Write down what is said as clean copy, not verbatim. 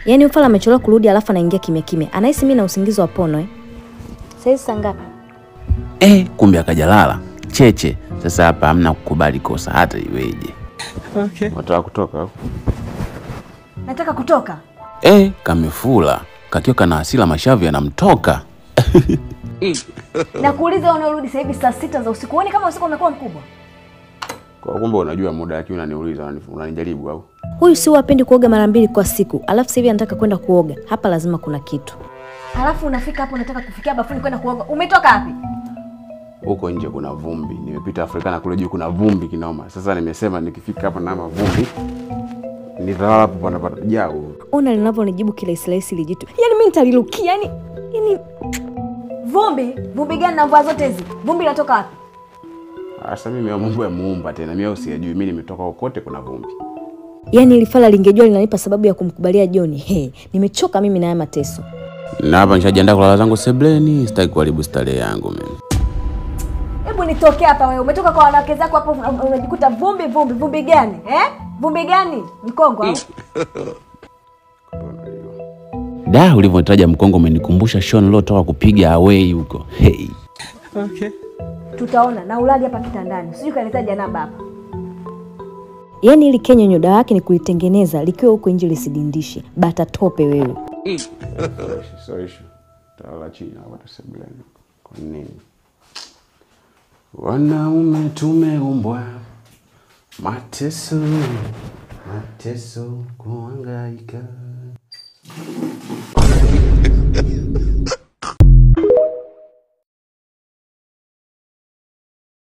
Yaani Ufala amechelewa kurudi alafu anaingia kimya kimya. Anahisi mimi na usingizi wa pono Sasa saa ngapi? Kumbe akajalala. Cheche. Sasa hapa hamna kukubali kosa hata iweje. Okay. Unataka kutoka hapo? Nataka kutoka. Kamefula. Kakiwa kana hasira mashavu yanamtoka. Nakuuliza unarudi sasa hivi saa 6 za usiku. Uone kama usiku umekuwa mkubwa. Kwa kumbe unajua muda yake unaniuliza unanijaribu au? Huyu si wapendi kuoga mara 2 kwa siku. Alafu sasa hivi anataka kwenda kuoga. Hapa lazima kuna kitu. Alafu unafika hapo unataka kufikia bafuni kwenda kuoga. Umetoka wapi? Huko nje kuna vumbi. Nimepita Afrika kule juu kuna vumbi kinoma. Sasa nimesema nikifika hapa na mavumbi nitalala hapo panapata jao. Ona linavyonijibu kila islaisi lijitu. Yaani mimi nitalirukia yani vumbi gani na mvua zote hizi? Vumbi linatoka wapi? Sasa mimi mambo ya muumba tena mimi usijui mimi nimetoka kokote kuna vumbi. Yaani ile fala lingejua linanipa sababu ya kumkubalia John. Nimechoka mimi na haya mateso. Na hapa nishajiandaa kulala zangu sebleni, sitaki kuharibu starehe yangu mimi. Hebu nitoke hapa wewe. Umetoka kwa wanawake zako hapo unajikuta vumbi gani? Vumbi gani? Mkongo au? Da, ulivyotaja mkongo umenikumbusha Sean Lo toka kupiga away huko. Okay. Tutaona na ulali hapa kitandani. Sijui kaleta janaba hapa. Yaani ili Kenya nyoda yake ni kulitengeneza likiwa huko nje lisidindishe. Bata tope wewe. Sorry. Tawala chini hapa sebleni. Kwa nini? Wanaume tumeumbwa mateso kuhangaika.